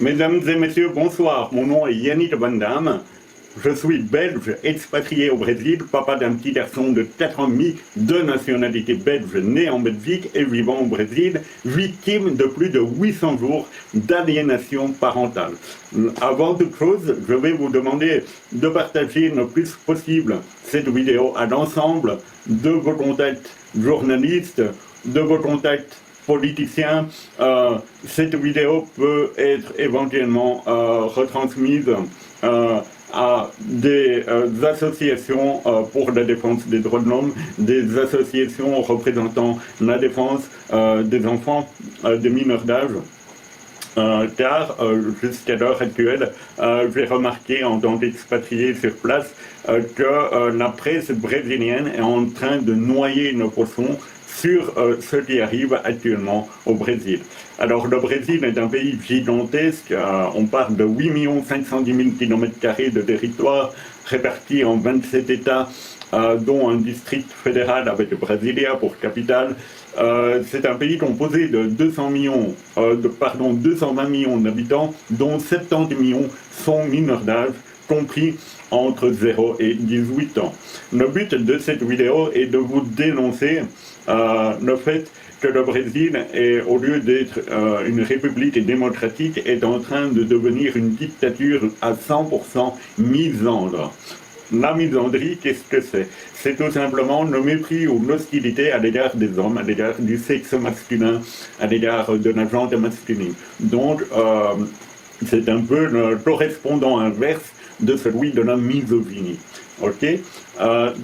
Mesdames et messieurs, bonsoir. Mon nom est Yannick Van Damme. Je suis belge, expatrié au Brésil, papa d'un petit garçon de 4 ans et demi, de nationalité belge, né en Belgique et vivant au Brésil, victime de plus de 800 jours d'aliénation parentale. Avant toute chose, je vais vous demander de partager le plus possible cette vidéo à l'ensemble de vos contacts journalistes, de vos contacts politiciens. Cette vidéo peut être éventuellement retransmise à des associations pour la défense des droits de l'homme, des associations représentant la défense des enfants, des mineurs d'âge. Car jusqu'à l'heure actuelle, j'ai remarqué en tant qu'expatrié sur place que la presse brésilienne est en train de noyer nos poissons sur ce qui arrive actuellement au Brésil. Alors le Brésil est un pays gigantesque, on parle de 8 510 000 km² de territoire répartis en 27 États, dont un district fédéral avec Brasilia pour capitale. C'est un pays composé de 220 millions d'habitants, dont 70 millions sont mineurs d'âge, compris entre 0 et 18 ans. Le but de cette vidéo est de vous dénoncer le fait que le Brésil, au lieu d'être une république démocratique, est en train de devenir une dictature à 100% misandre. La misandrie, qu'est-ce que c'est? C'est tout simplement le mépris ou l'hostilité à l'égard des hommes, à l'égard du sexe masculin, à l'égard de la gente masculine. Donc, c'est un peu le correspondant inverse de celui de la misogynie. Ok,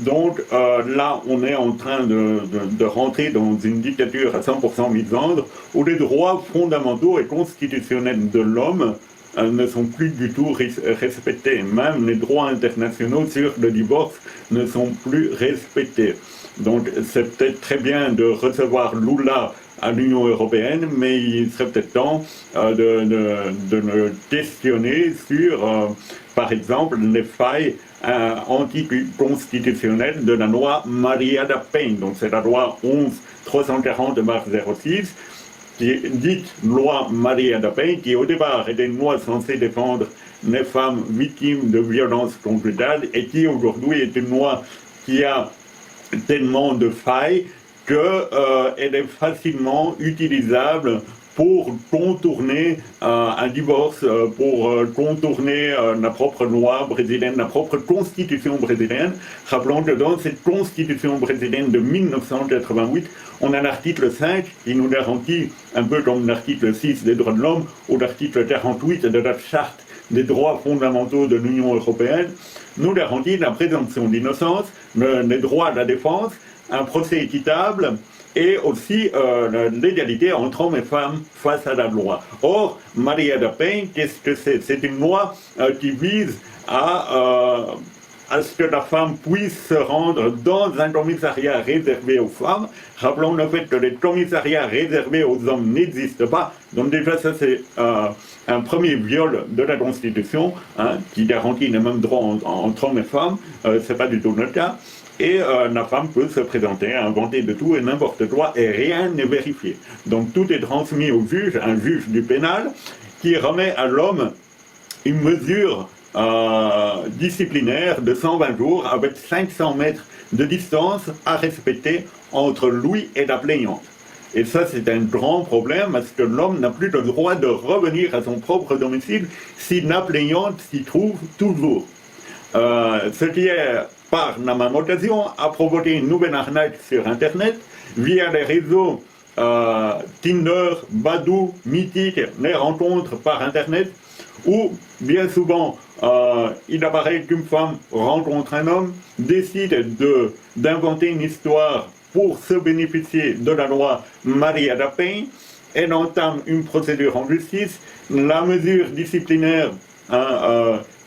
donc là, on est en train de rentrer dans une dictature à 100% misandre, où les droits fondamentaux et constitutionnels de l'homme ne sont plus du tout respectés. Même les droits internationaux sur le divorce ne sont plus respectés. Donc c'est peut-être très bien de recevoir Lula à l'Union européenne, mais il serait peut-être temps de le questionner sur, par exemple, les failles anticonstitutionnelles de la loi Maria da Penha. Donc c'est la loi 11-340/06, qui est dite loi Maria da Penha, qui au départ était une loi censée défendre les femmes victimes de violences conjugales et qui aujourd'hui est une loi qui a tellement de failles qu'elle est facilement utilisable pour contourner un divorce, pour contourner la propre loi brésilienne, la propre constitution brésilienne. Rappelons que dans cette constitution brésilienne de 1988, on a l'article 5 qui nous garantit, un peu comme l'article 6 des droits de l'homme ou l'article 48 de la charte des droits fondamentaux de l'Union européenne, nous garantit la présomption d'innocence, les droits de la défense, un procès équitable, et aussi l'égalité entre hommes et femmes face à la loi. Or, Maria da Penha, qu'est-ce que c'est? C'est une loi qui vise à ce que la femme puisse se rendre dans un commissariat réservé aux femmes. Rappelons le fait que les commissariats réservés aux hommes n'existent pas. Donc déjà, ça c'est un premier viol de la Constitution, qui garantit les mêmes droits entre hommes et femmes. C'est pas du tout le cas. Et la femme peut se présenter, inventer de tout et n'importe quoi, et rien n'est vérifié. Donc tout est transmis au juge, un juge du pénal, qui remet à l'homme une mesure disciplinaire de 120 jours avec 500 mètres de distance à respecter entre lui et la plaignante. Et ça, c'est un grand problème parce que l'homme n'a plus le droit de revenir à son propre domicile si la plaignante s'y trouve toujours. Ce qui est, par la même occasion, a provoqué une nouvelle arnaque sur Internet via les réseaux Tinder, Badoo, Mythique, les rencontres par Internet, où bien souvent il apparaît qu'une femme rencontre un homme, décide d'inventer une histoire pour se bénéficier de la loi Maria da Penha, elle entame une procédure en justice, la mesure disciplinaire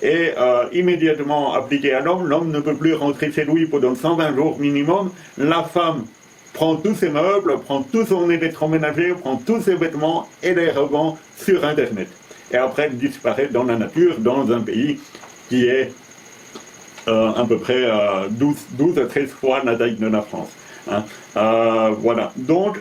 est immédiatement appliquée à l'homme, l'homme ne peut plus rentrer chez lui pendant 120 jours minimum, la femme prend tous ses meubles, prend tout son électroménager, prend tous ses vêtements et les revend sur Internet. Et après, elle disparaît dans la nature, dans un pays qui est à peu près 12 à 13 fois la taille de la France. Hein. Voilà. Donc,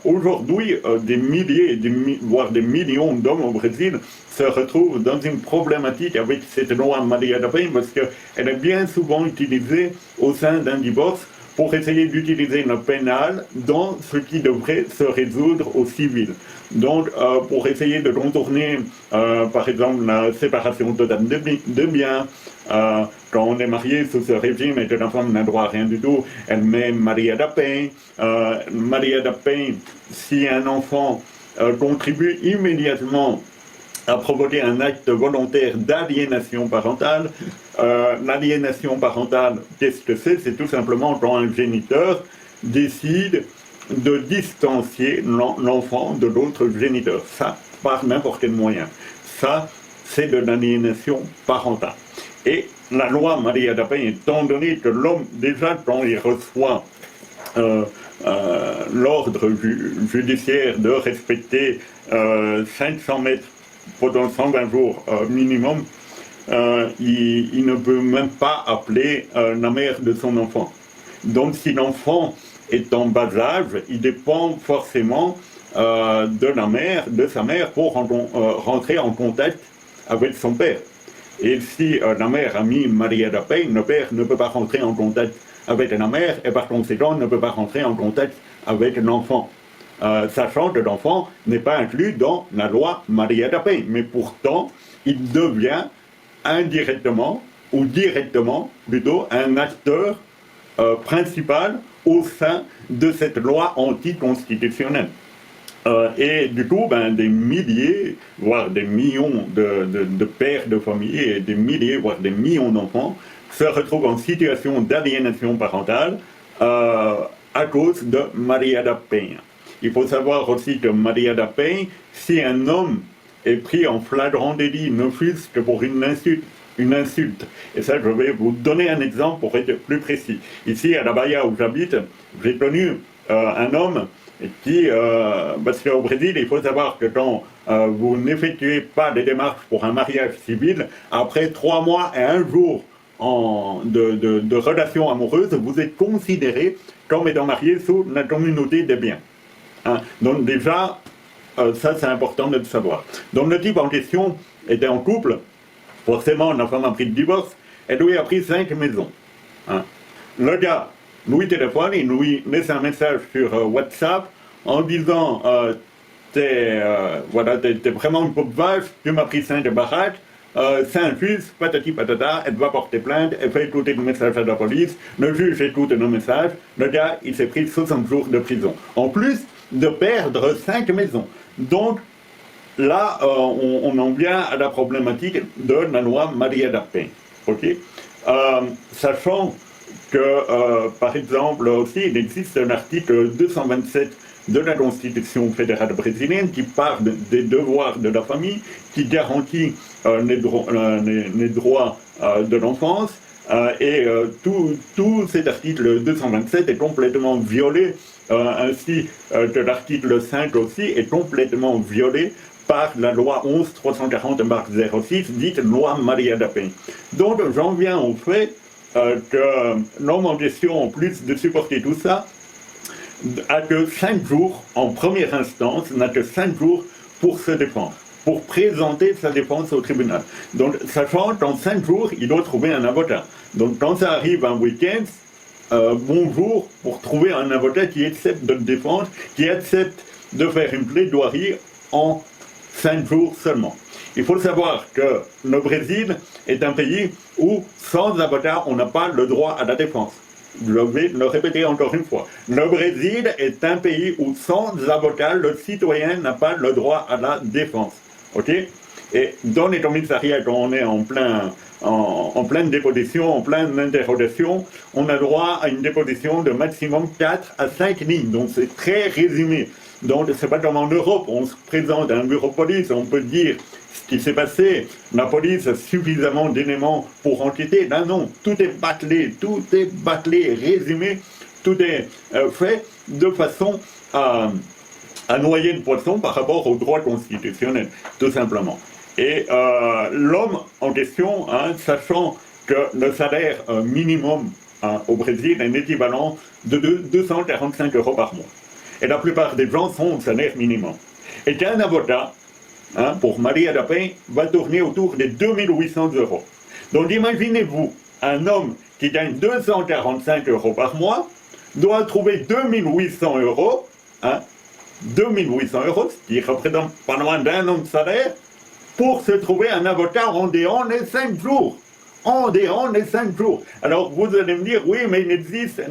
aujourd'hui, des milliers, voire des millions d'hommes au Brésil se retrouvent dans une problématique avec cette loi Maria da Penha parce qu'elle est bien souvent utilisée au sein d'un divorce pour essayer d'utiliser le pénal dans ce qui devrait se résoudre au civil. Donc, pour essayer de contourner, par exemple, la séparation totale de biens, quand on est marié sous ce régime et que la femme n'a droit à rien du tout, elle met Maria da Penha. Maria da Penha, si un enfant contribue immédiatement à provoquer un acte volontaire d'aliénation parentale. L'aliénation parentale, qu'est-ce que c'est? C'est tout simplement quand un géniteur décide de distancier l'enfant de l'autre géniteur. Ça, par n'importe quel moyen. Ça, c'est de l'aliénation parentale. Et la loi Maria da Penha, étant donné que l'homme, déjà quand il reçoit l'ordre judiciaire de respecter 500 mètres pendant 120 jours minimum, il ne peut même pas appeler la mère de son enfant. Donc si l'enfant est en bas âge, il dépend forcément de la mère, de sa mère, pour rentrer en contact avec son père. Et si la mère a mis Maria da Penha, le père ne peut pas rentrer en contact avec la mère et par conséquent ne peut pas rentrer en contact avec l'enfant. Sachant que l'enfant n'est pas inclus dans la loi Maria da Penha. Mais pourtant, il devient indirectement, ou directement plutôt, un acteur principal au sein de cette loi anticonstitutionnelle. Et du coup, des milliers, voire des millions de pères de famille et des milliers, voire des millions d'enfants se retrouvent en situation d'aliénation parentale à cause de Maria da Penha. Il faut savoir aussi que Maria da Penha, si un homme est pris en flagrant délit, ne fût-ce que pour une insulte, et ça je vais vous donner un exemple pour être plus précis. Ici à la Bahia où j'habite, j'ai connu un homme qui, parce qu'au Brésil, il faut savoir que quand vous n'effectuez pas des démarches pour un mariage civil, après 3 mois et 1 jour de relation amoureuse, vous êtes considéré comme étant marié sous la communauté des biens. Hein? Donc déjà, ça c'est important de le savoir. Donc le type en question était en couple, forcément la femme a pris le divorce, et lui a pris 5 maisons. Hein? Le gars lui téléphone, il lui laisse un message sur WhatsApp en disant t'es vraiment une pauvre vache, tu m'as pris 5 baraques, c'est un juge, patati patata, elle va porter plainte, elle fait écouter le message à la police, le juge écoute le message, le gars il s'est pris 60 jours de prison. En plus de perdre 5 maisons. Donc là, on en vient à la problématique de la loi Maria da Penha. Okay? Sachant que, par exemple, aussi, il existe l'article 227 de la Constitution fédérale brésilienne qui parle des devoirs de la famille, qui garantit les droits de l'enfance, et tout cet article 227 est complètement violé, ainsi que l'article 5 aussi est complètement violé par la loi 11-340-06, dite loi Maria da Penha. Donc j'en viens au fait que l'homme en question, en plus de supporter tout ça, a que 5 jours, en première instance, n'a que 5 jours pour se défendre, pour présenter sa défense au tribunal. Donc, sachant qu'en 5 jours, il doit trouver un avocat. Donc, quand ça arrive un week-end, bonjour pour trouver un avocat qui accepte de le défendre, qui accepte de faire une plaidoirie en 5 jours seulement. Il faut savoir que le Brésil est un pays où, sans avocat, on n'a pas le droit à la défense. Je vais le répéter encore une fois. Le Brésil est un pays où, sans avocat, le citoyen n'a pas le droit à la défense. Ok? Et dans les commissariats, quand on est en pleine déposition, en pleine interrogation, on a droit à une déposition de maximum 4 à 5 lignes. Donc c'est très résumé. Donc c'est pas comme en Europe, on se présente à un bureau de police, on peut dire ce qui s'est passé, la police a suffisamment d'éléments pour enquêter. Là non, tout est bâclé, résumé, tout est fait de façon à noyer le poisson par rapport au droit constitutionnel, tout simplement. Et l'homme en question, sachant que le salaire minimum au Brésil un équivalent de 245 € par mois. Et la plupart des gens sont au salaire minimum. Et un avocat, pour Maria da Penha, va tourner autour des 2800 €. Donc imaginez-vous, un homme qui gagne 245 € par mois doit trouver 2800 €, 2800 €, ce qui représente pas loin d'un an de salaire, pour se trouver un avocat en dehors des 5 jours. En dehors des 5 jours. Alors vous allez me dire, oui, mais il existe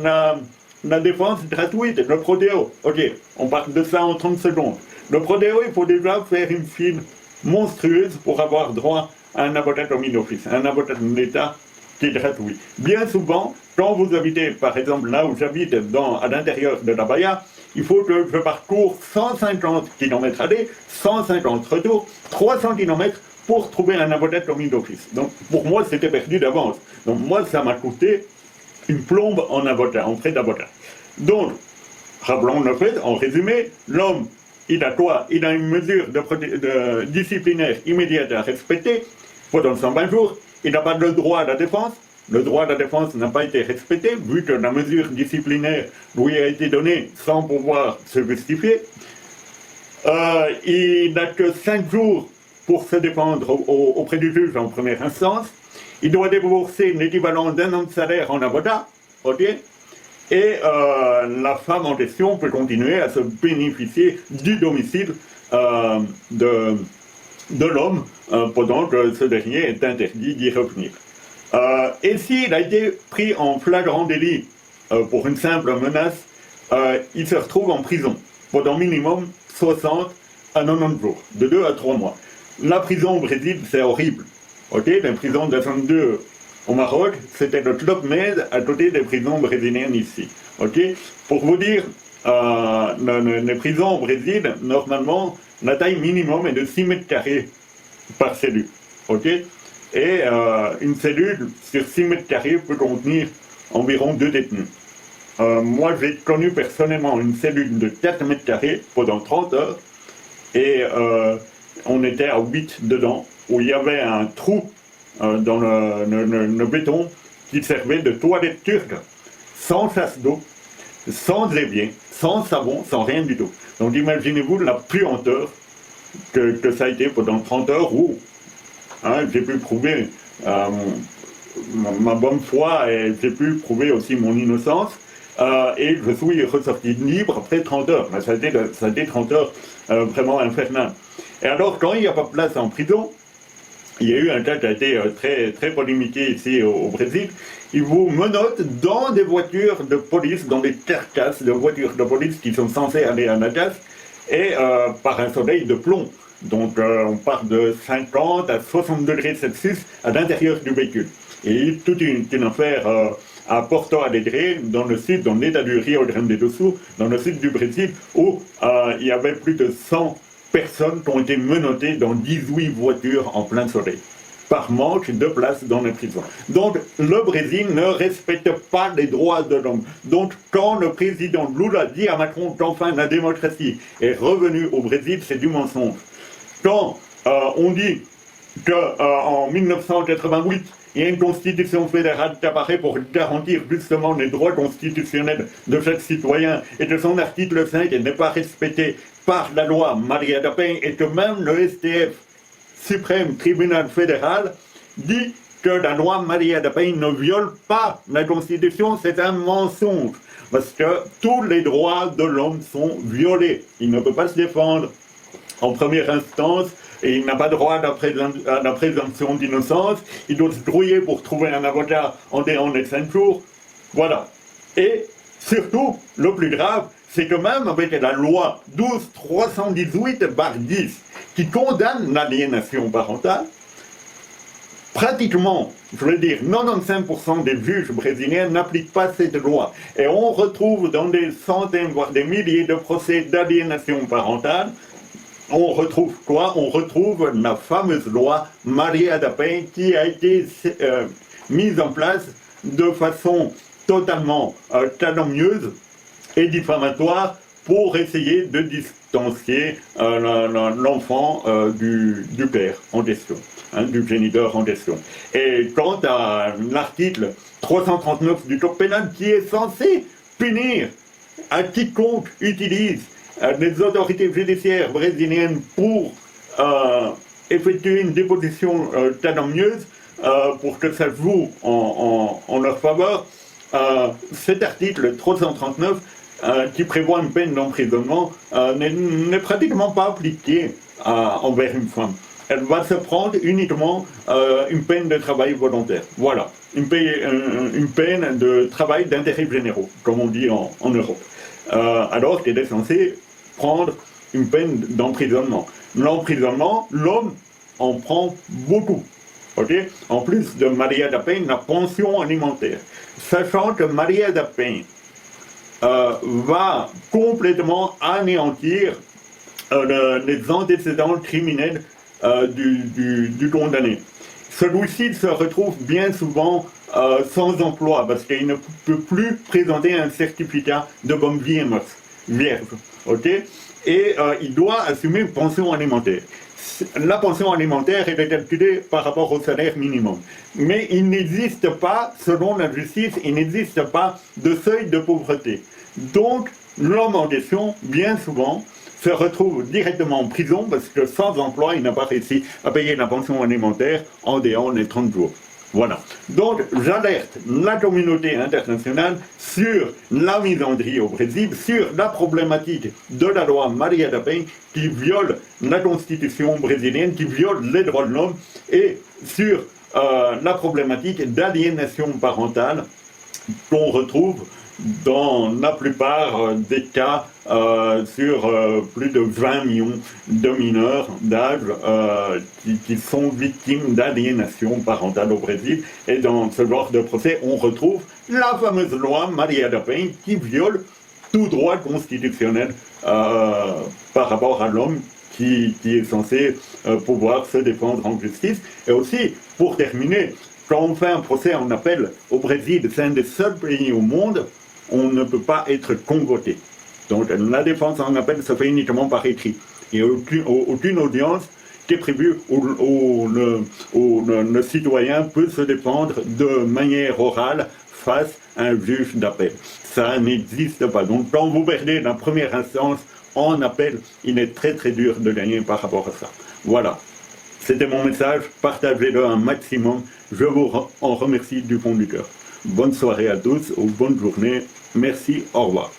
la défense gratuite, le prodeo. Ok, on parle de ça en 30 secondes. Le prodeo, il faut déjà faire une file monstrueuse pour avoir droit à un avocat commis d'office, un avocat de l'État qui est gratuit. Bien souvent, quand vous habitez, par exemple là où j'habite, à l'intérieur de la Bahia, il faut que je parcours 150 km aller, 150 retour, 300 km pour trouver un avocat commis d'office. Donc pour moi, c'était perdu d'avance. Donc moi, ça m'a coûté une plombe en avocat, en frais d'avocat. Donc, rappelons le fait, en résumé, l'homme, il a quoi? Il a une mesure de disciplinaire immédiate à respecter pendant 120 jours. Il n'a pas le droit à la défense. Le droit à la défense n'a pas été respecté, vu que la mesure disciplinaire lui a été donnée sans pouvoir se justifier. Il n'a que 5 jours pour se défendre auprès du juge en première instance. Il doit débourser l'équivalent d'un an de salaire en avocat, ok? Et la femme en question peut continuer à se bénéficier du domicile de l'homme pendant que ce dernier est interdit d'y revenir. Et s'il a été pris en flagrant délit pour une simple menace, il se retrouve en prison pendant minimum 60 à 90 jours, de 2 à 3 mois. La prison au Brésil, c'est horrible. Ok, la prison de 62 au Maroc, c'était le Club Med à côté des prisons brésiliennes ici. Ok, pour vous dire, les prisons au Brésil, normalement, la taille minimum est de 6 mètres carrés par cellule. Ok, et une cellule sur 6 mètres carrés peut contenir environ 2 détenus. Moi, j'ai connu personnellement une cellule de 4 mètres carrés pendant 30 heures et on était à 8 dedans, où il y avait un trou dans le béton qui servait de toilette turque, sans chasse d'eau, sans évier, sans savon, sans rien du tout. Donc imaginez-vous la puanteur que ça a été pendant 30 heures où j'ai pu prouver ma bonne foi et j'ai pu prouver aussi mon innocence. Et je suis ressorti libre après 30 heures. Mais ça a été 30 heures vraiment infernales. Et alors, quand il n'y a pas de place en prison, il y a eu un cas qui a été très, très polémiqué ici au Brésil. Ils vous menottent dans des voitures de police, dans des carcasses de voitures de police qui sont censées aller à la casse, et par un soleil de plomb. Donc on part de 50 à 60 degrés Celsius à l'intérieur du véhicule. Et toute une affaire à Porto Alegre, dans le sud, dans l'état du Rio Grande do Sul, dans le sud du Brésil, où il y avait plus de 100 personnes qui ont été menottées dans 18 voitures en plein soleil, par manque de place dans les prisons. Donc le Brésil ne respecte pas les droits de l'homme. Donc quand le président Lula dit à Macron qu'enfin la démocratie est revenue au Brésil, c'est du mensonge. Quand on dit qu'en 1988, il y a une constitution fédérale qui apparaît pour garantir justement les droits constitutionnels de chaque citoyen et que son article 5 n'est pas respecté par la loi Maria da Penha et que même le STF, suprême tribunal fédéral, dit que la loi Maria da Penha ne viole pas la Constitution, c'est un mensonge. Parce que tous les droits de l'homme sont violés. Il ne peut pas se défendre en première instance, et il n'a pas droit à la présomption d'innocence, il doit se grouiller pour trouver un avocat en dehors des 5 jours, voilà. Et surtout, le plus grave, c'est que même avec la loi 12-318/10, qui condamne l'aliénation parentale, pratiquement, je veux dire, 95% des juges brésiliens n'appliquent pas cette loi. Et on retrouve dans des centaines, voire des milliers de procès d'aliénation parentale, on retrouve quoi? On retrouve la fameuse loi Maria da Penha qui a été mise en place de façon totalement calomnieuse et diffamatoire pour essayer de sentencier l'enfant du père en question, hein, du géniteur en question. Et quant à l'article 339 du Code pénal qui est censé punir à quiconque utilise les autorités judiciaires brésiliennes pour effectuer une déposition calomnieuse pour que ça joue en leur faveur, cet article 339 qui prévoit une peine d'emprisonnement n'est pratiquement pas appliqué envers une femme. Elle va se prendre uniquement une peine de travail volontaire. Voilà, une peine de travail d'intérêt généraux, comme on dit en Europe. Alors qu'elle est censée prendre une peine d'emprisonnement. L'emprisonnement, l'homme en prend beaucoup. Okay? En plus de Maria da Penha, la pension alimentaire. Sachant que Maria da Penha va complètement anéantir les antécédents criminels du condamné. Celui-ci se retrouve bien souvent sans emploi parce qu'il ne peut plus présenter un certificat de bonne vie et mœurs vierge. Okay? Et il doit assumer une pension alimentaire. La pension alimentaire est calculée par rapport au salaire minimum. Mais il n'existe pas, selon la justice, il n'existe pas de seuil de pauvreté. Donc, l'homme en question, bien souvent, se retrouve directement en prison parce que sans emploi, il n'a pas réussi à payer la pension alimentaire en dehors des 30 jours. Voilà. Donc, j'alerte la communauté internationale sur la misandrie au Brésil, sur la problématique de la loi Maria da Penha qui viole la constitution brésilienne, qui viole les droits de l'homme, et sur la problématique d'aliénation parentale qu'on retrouve dans la plupart des cas sur plus de 20 millions de mineurs d'âge qui sont victimes d'aliénation parentale au Brésil. Et dans ce genre de procès, on retrouve la fameuse loi Maria da Penha qui viole tout droit constitutionnel par rapport à l'homme qui est censé pouvoir se défendre en justice. Et aussi, pour terminer, quand on fait un procès en appel au Brésil, c'est un des seuls pays au monde on ne peut pas être convoqué. Donc la défense en appel se fait uniquement par écrit. Il n'y a aucune audience qui est prévue où le citoyen peut se défendre de manière orale face à un juge d'appel. Ça n'existe pas. Donc quand vous perdez la première instance en appel, il est très très dur de gagner par rapport à ça. Voilà. C'était mon message. Partagez-le un maximum. Je vous en remercie du fond du cœur. Bonne soirée à tous ou bonne journée. Merci, au revoir.